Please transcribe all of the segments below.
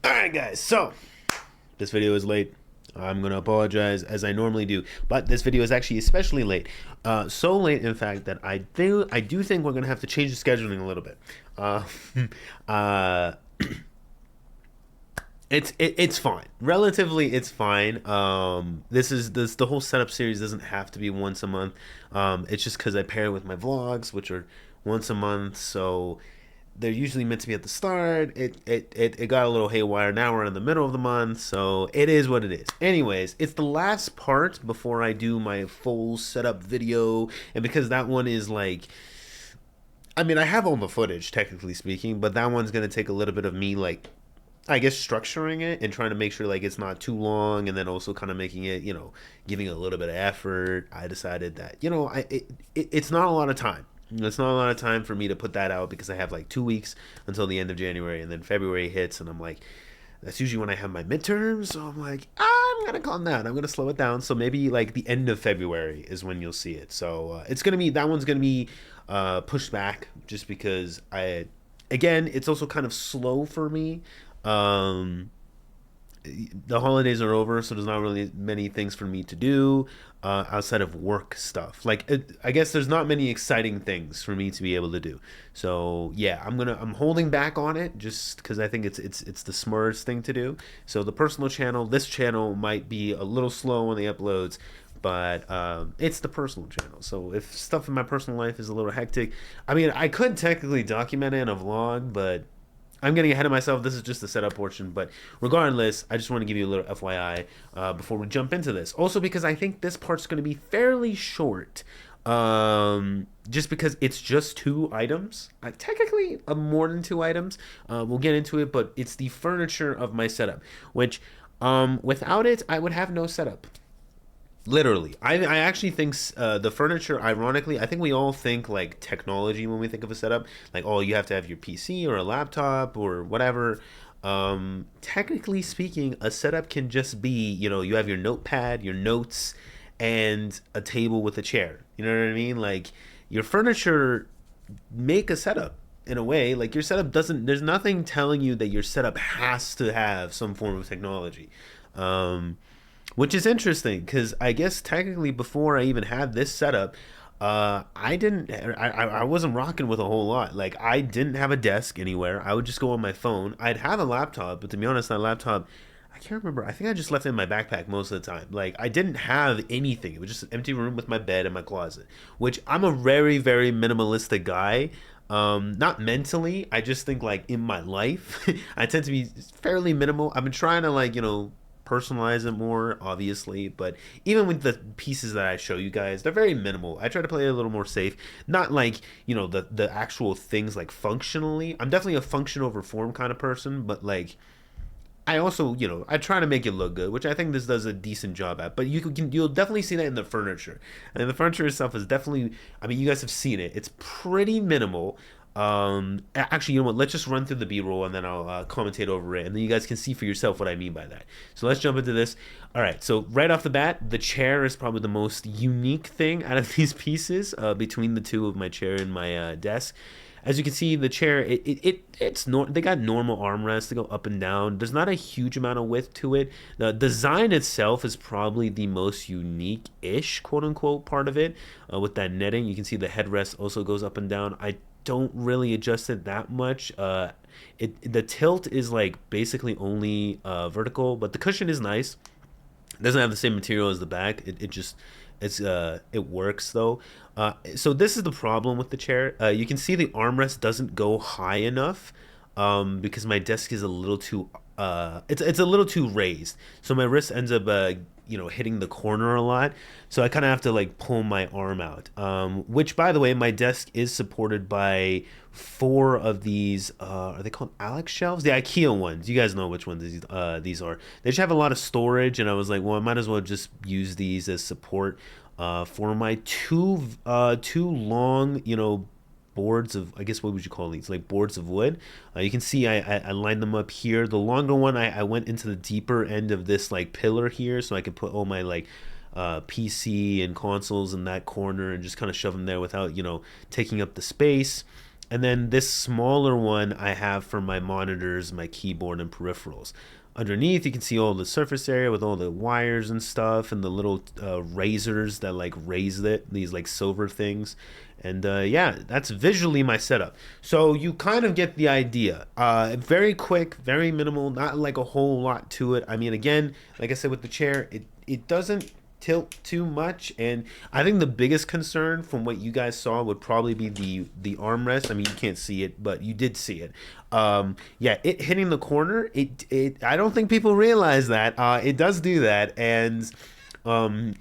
Alright guys, so this video is late. I'm gonna apologize as I normally do, but this video is actually especially late. So late, in fact, that I do think we're gonna have to change the scheduling a little bit. Uh, uh, it's fine. Relatively, it's fine. This the whole setup series doesn't have to be once a month. It's just because I pair it with my vlogs, which are once a month. So they're usually meant to be at the start. It got a little haywire. Now we're in the middle of the month, so it is what it is. Anyways, it's the last part before I do my full setup video, and because that one is like, I mean, I have all the footage technically speaking, but that one's gonna take a little bit of me, like, I guess structuring it and trying to make sure like it's not too long, and then also kind of making it, giving a little bit of effort. I decided that it's not a lot of time. It's not a lot of time for me to put that out because I have like 2 weeks until the end of January, and then February hits, and I'm like, that's usually when I have my midterms. So I'm like, I'm gonna calm down. I'm gonna slow it down. So maybe like the end of February is when you'll see it. So it's gonna be that one's gonna be pushed back just because again, it's also kind of slow for me. Um, the holidays are over, so there's not really many things for me to do outside of work stuff. Like I guess there's not many exciting things for me to be able to do. So yeah, I'm holding back on it just because I think it's the smartest thing to do. So the personal channel, this channel might be a little slow on the uploads, but it's the personal channel. So if stuff in my personal life is a little hectic, I mean, I could technically document it in a vlog, but I'm getting ahead of myself. This is just the setup portion, but regardless, I just want to give you a little FYI before we jump into this. Also, because I think this part's going to be fairly short, just because it's just 2 items. Technically, more than 2 items. We'll get into it, but it's the furniture of my setup, which without it, I would have no setup. Literally, I actually think the furniture. Ironically, I think we all think like technology when we think of a setup. Like, oh, you have to have your PC or a laptop or whatever. Technically speaking, a setup can just be, you have your notepad, your notes, and a table with a chair. You know what I mean? Like, your furniture make a setup in a way. Like, your setup doesn't. There's nothing telling you that your setup has to have some form of technology. Which is interesting because I guess technically before I even had this setup, I wasn't rocking with a whole lot. Like, I didn't have a desk anywhere. I would just go on my phone. I'd have a laptop, but to be honest, that laptop, I can't remember. I think I just left it in my backpack most of the time. Like, I didn't have anything. It was just an empty room with my bed and my closet, which I'm a very, very minimalistic guy. Not mentally, I just think like in my life, I tend to be fairly minimal. I've been trying to, like, personalize it more, obviously, but even with the pieces that I show you guys, they're very minimal. I try to play it a little more safe, not like, the actual things like functionally. I'm definitely a function over form kind of person, but like, I also, I try to make it look good, which I think this does a decent job at. But you'll definitely see that in the furniture, and the furniture itself is definitely, I mean, you guys have seen it. It's pretty minimal. Actually, you know what? Let's just run through the B-roll, and then I'll commentate over it, and then you guys can see for yourself what I mean by that. So let's jump into this. All right. So right off the bat, the chair is probably the most unique thing out of these pieces, between the two of my chair and my desk. As you can see, the chair, they got normal armrests to go up and down. There's not a huge amount of width to it. The design itself is probably the most unique-ish, quote unquote, part of it. With that netting, you can see the headrest also goes up and down. I don't really adjust it that much. The tilt is like basically only vertical, but the cushion is nice. It doesn't have the same material as the back. It works though. So this is the problem with the chair. You can see the armrest doesn't go high enough, because my desk is a little too it's a little too raised. So my wrist ends up hitting the corner a lot. So I kind of have to like pull my arm out. Which, by the way, my desk is supported by 4 of these. Are they called Alex shelves? The IKEA ones. You guys know which ones these are. They just have a lot of storage, and I was like, well, I might as well just use these as support for my two long, boards of, I guess, what would you call these, like boards of wood. You can see I lined them up here. The longer one, I went into the deeper end of this like pillar here, so I could put all my like PC and consoles in that corner and just kind of shove them there without taking up the space. And then this smaller one I have for my monitors, my keyboard, and peripherals. Underneath, you can see all the surface area with all the wires and stuff, and the little razors that like raise it, these like silver things. And yeah, that's visually my setup. So you kind of get the idea. Very quick, very minimal, not like a whole lot to it. I mean, again, like I said with the chair, it doesn't tilt too much, and I think the biggest concern from what you guys saw would probably be the armrest. I mean, you can't see it, but you did see it. Yeah, it hitting the corner, it I don't think people realize that it does do that. And um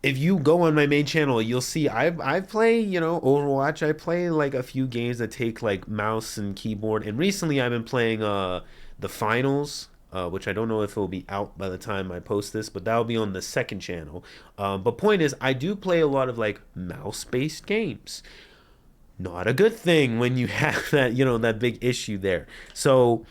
if you go on my main channel, you'll see I play, Overwatch. I play like a few games that take like mouse and keyboard, and recently I've been playing the finals, which I don't know if it will be out by the time I post this, but that'll be on the second channel. But point is, I do play a lot of like mouse-based games. Not a good thing when you have that, that big issue there. So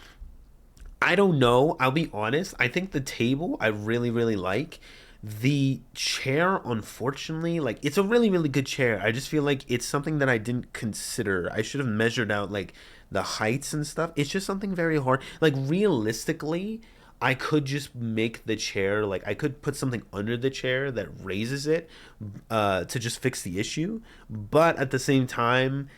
I don't know. I'll be honest. I think the table I really, really like. The chair, unfortunately, like it's a really, really good chair. I just feel like it's something that I didn't consider. I should have measured out like the heights and stuff. It's just something very hard. Like realistically, I could just make the chair like I could put something under the chair that raises it to just fix the issue. But at the same time,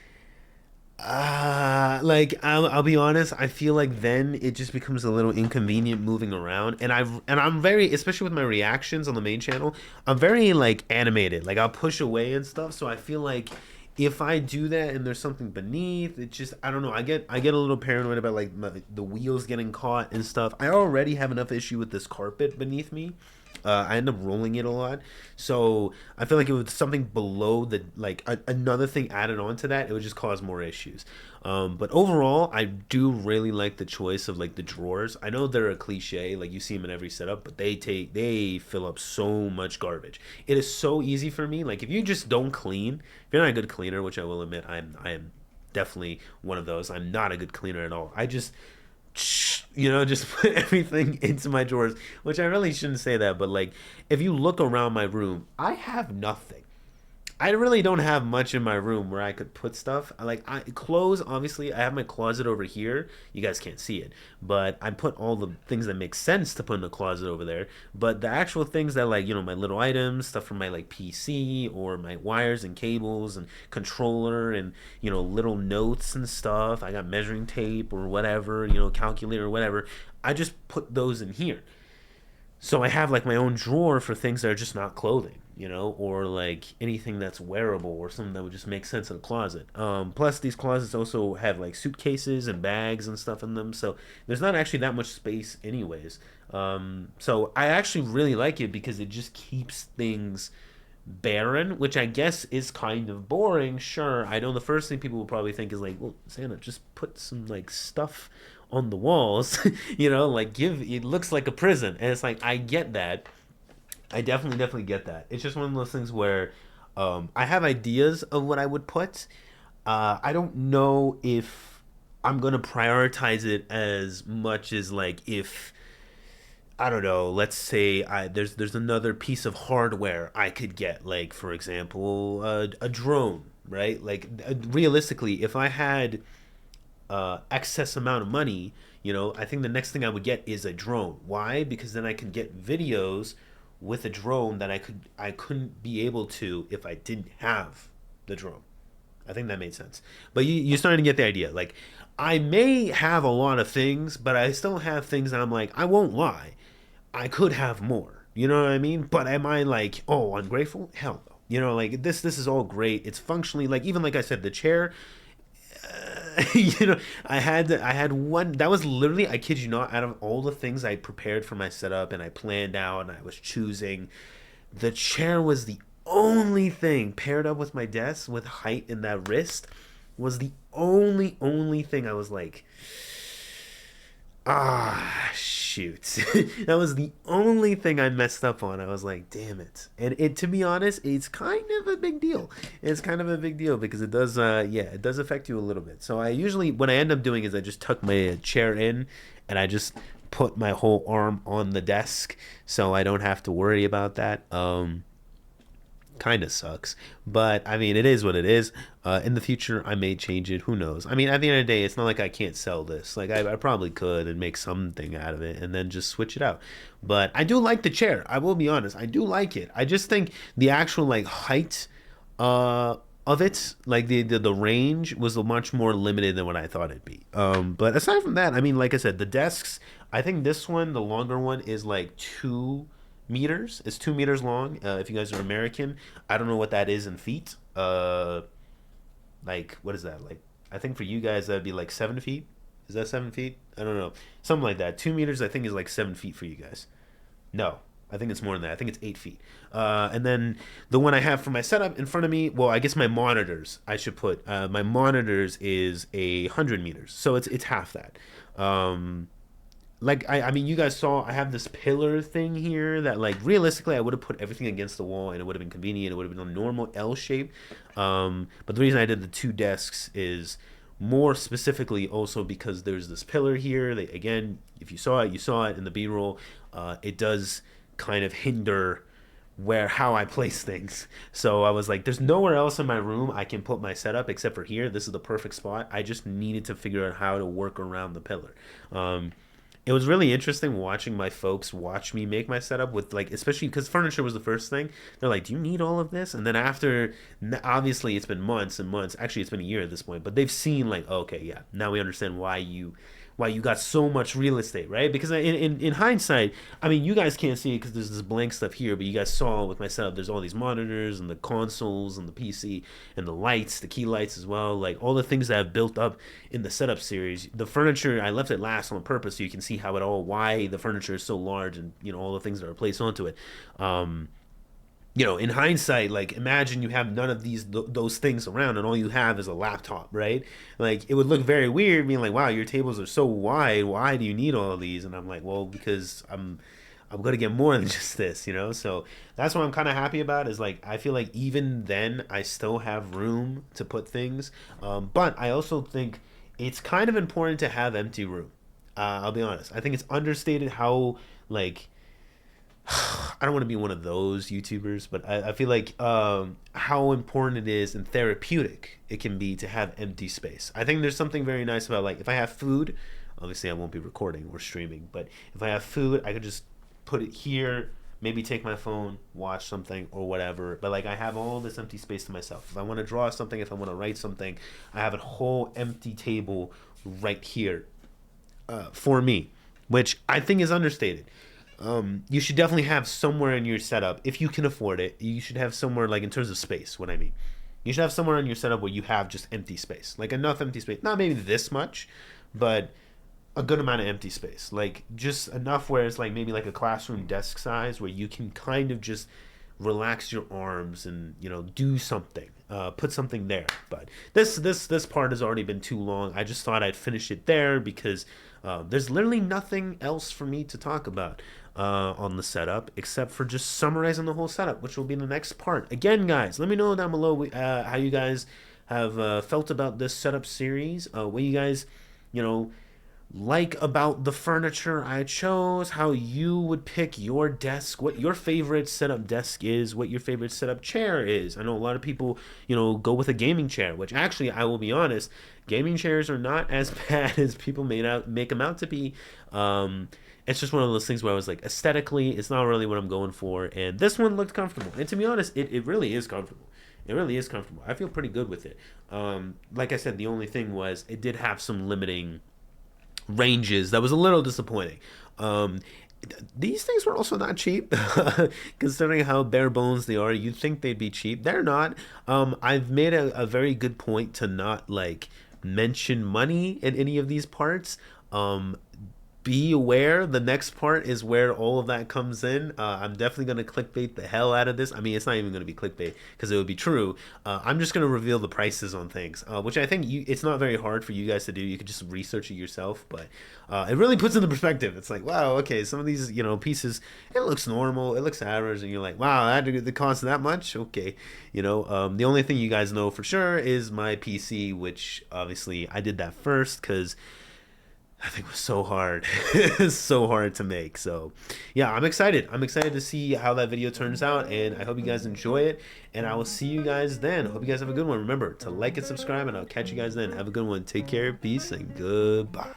like I'll be honest, I feel like then it just becomes a little inconvenient moving around, and I'm very, especially with my reactions on the main channel, I'm very like animated. Like I'll push away and stuff, so I feel like if I do that and there's something beneath, it just I don't know. I get a little paranoid about like the wheels getting caught and stuff. I already have enough issue with this carpet beneath me. I end up rolling it a lot, so I feel like it was something below the like another thing added on to that. It would just cause more issues. But overall, I do really like the choice of like the drawers. I know they're a cliche, like you see them in every setup, but they fill up so much garbage. It is so easy for me. Like if you just don't clean, if you're not a good cleaner, which I will admit, I am definitely one of those. I'm not a good cleaner at all. I just put everything into my drawers, which I really shouldn't say that, but like if you look around my room, I have nothing. I really don't have much in my room where I could put stuff. Clothes, obviously, I have my closet over here. You guys can't see it, but I put all the things that make sense to put in the closet over there. But the actual things that like, my little items, stuff from my like PC or my wires and cables and controller and, little notes and stuff. I got measuring tape or whatever, calculator or whatever. I just put those in here. So I have like my own drawer for things that are just not clothing, or like anything that's wearable or something that would just make sense in a closet. Plus, these closets also have like suitcases and bags and stuff in them, so there's not actually that much space, anyways. So I actually really like it because it just keeps things barren, which I guess is kind of boring. Sure, I know the first thing people will probably think is like, well, Santa, just put some like stuff on the walls, like give it looks like a prison. And it's like I get that. I definitely get that. It's just one of those things where I have ideas of what I would put. I don't know if I'm gonna prioritize it as much as like if I don't know. Let's say there's another piece of hardware I could get, like for example, a drone, right? Like realistically, if I had excess amount of money, I think the next thing I would get is a drone. Why? Because then I can get videos with a drone that I couldn't be able to if I didn't have the drone. I think that made sense. But you're starting to get the idea. Like, I may have a lot of things, but I still have things that I'm like, I won't lie. I could have more. You know what I mean? But am I like, oh, ungrateful? Hell no. Like this is all great. It's functionally like even like I said, the chair. I had one that was literally, I kid you not, out of all the things I prepared for my setup and I planned out and I was choosing, the chair was the only thing paired up with my desk with height in that wrist was the only thing I was like, shoot. That was the only thing I messed up on. I was like, damn it. And to be honest, it's kind of a big deal. It's kind of a big deal because it does it does affect you a little bit. So I usually, what I end up doing is I just tuck my chair in and I just put my whole arm on the desk so I don't have to worry about that. kind of sucks. But I mean, it is what it is. In the future, I may change it. Who knows? I mean, at the end of the day, it's not like I can't sell this. Like I probably could and make something out of it and then just switch it out. But I do like the chair. I will be honest. I do like it. I just think the actual like height of it, like the range was much more limited than what I thought it'd be. But aside from that, I mean, like I said, the desks. I think this one, the longer one, is like 2 meters. It's 2 meters long. If you guys are American, I don't know what that is in feet. Like what is that? Like I think for you guys that'd be like 7 feet. Is that 7 feet? I don't know. Something like that. 2 meters, I think, is like 7 feet for you guys. No, I think it's more than that. I think it's 8 feet. And then the one I have for my setup in front of me, well, I guess my monitors. I should put my monitors is 100 meters, so it's half that. Um, like I mean, you guys saw I have this pillar thing here that like realistically I would have put everything against the wall and it would have been convenient. It would have been a normal L shape. But the reason I did the two desks is more specifically also because there's this pillar here. They, again, if you saw it, you saw it in the B-roll. It does kind of hinder where how I place things. So I was like, there's nowhere else in my room I can put my setup except for here. This is the perfect spot. I just needed to figure out how to work around the pillar. Um, it was really interesting watching my folks watch me make my setup with like, especially because furniture was the first thing. They're like, do you need all of this? And then after, obviously it's been months and months, actually it's been a year at this point, but they've seen like, okay, yeah, now we understand why you got so much real estate, right? Because in hindsight, I mean, you guys can't see it because there's this blank stuff here, but you guys saw with my setup, there's all these monitors and the consoles and the PC and the lights, the key lights as well, like all the things that I've built up in the setup series. The furniture, I left it last on purpose so you can see how it all, why the furniture is so large and, you know, all the things that are placed onto it. In hindsight, like imagine you have none of those things around and all you have is a laptop, right? Like it would look very weird being like, wow, your tables are so wide, why do you need all of these? And I'm like, well, because I'm gonna get more than just this. So that's what I'm kind of happy about is like I feel like even then I still have room to put things. But I also think it's kind of important to have empty room. I'll be honest, I think it's understated how like I don't want to be one of those YouTubers, but I feel like how important it is and therapeutic it can be to have empty space. I think there's something very nice about like if I have food, obviously I won't be recording or streaming, but if I have food, I could just put it here, maybe take my phone, watch something or whatever. But like I have all this empty space to myself. If I want to draw something, if I want to write something, I have a whole empty table right here for me, which I think is understated. You should definitely have somewhere in your setup if you can afford it. You should have somewhere like in terms of space. What I mean, you should have somewhere in your setup where you have just empty space, like enough empty space. Not maybe this much, but a good amount of empty space. Like just enough where it's like maybe like a classroom desk size where you can kind of just relax your arms and do something. Put something there. But this part has already been too long. I just thought I'd finish it there because there's literally nothing else for me to talk about on the setup except for just summarizing the whole setup, which will be the next part. Again, guys, let me know down below how you guys have felt about this setup series. What you guys, you know, like about the furniture I chose, how you would pick your desk, what your favorite setup desk is, what your favorite setup chair is. I know a lot of people, go with a gaming chair, which actually I will be honest, gaming chairs are not as bad as people make them out to be. It's just one of those things where I was like, aesthetically, it's not really what I'm going for, and this one looked comfortable. And to be honest, it really is comfortable. It really is comfortable. I feel pretty good with it. Like I said, the only thing was it did have some limiting ranges that was a little disappointing. These things were also not cheap, considering how bare bones they are. You'd think they'd be cheap. They're not. I've made a very good point to not like mention money in any of these parts. Be aware the next part is where all of that comes in. I'm definitely going to clickbait the hell out of this. I mean, it's not even going to be clickbait because it would be true. I'm just going to reveal the prices on things, which I think it's not very hard for you guys to do. You could just research it yourself, but it really puts into perspective. It's like, wow, okay, some of these pieces, it looks normal, it looks average, and you're like, wow, that cost that much. Okay, the only thing you guys know for sure is my PC, which obviously I did that first because I think was so hard. It's so hard to make. So, yeah, I'm excited. I'm excited to see how that video turns out, and I hope you guys enjoy it. And I will see you guys then. Hope you guys have a good one. Remember to like and subscribe, and I'll catch you guys then. Have a good one. Take care, peace, and goodbye.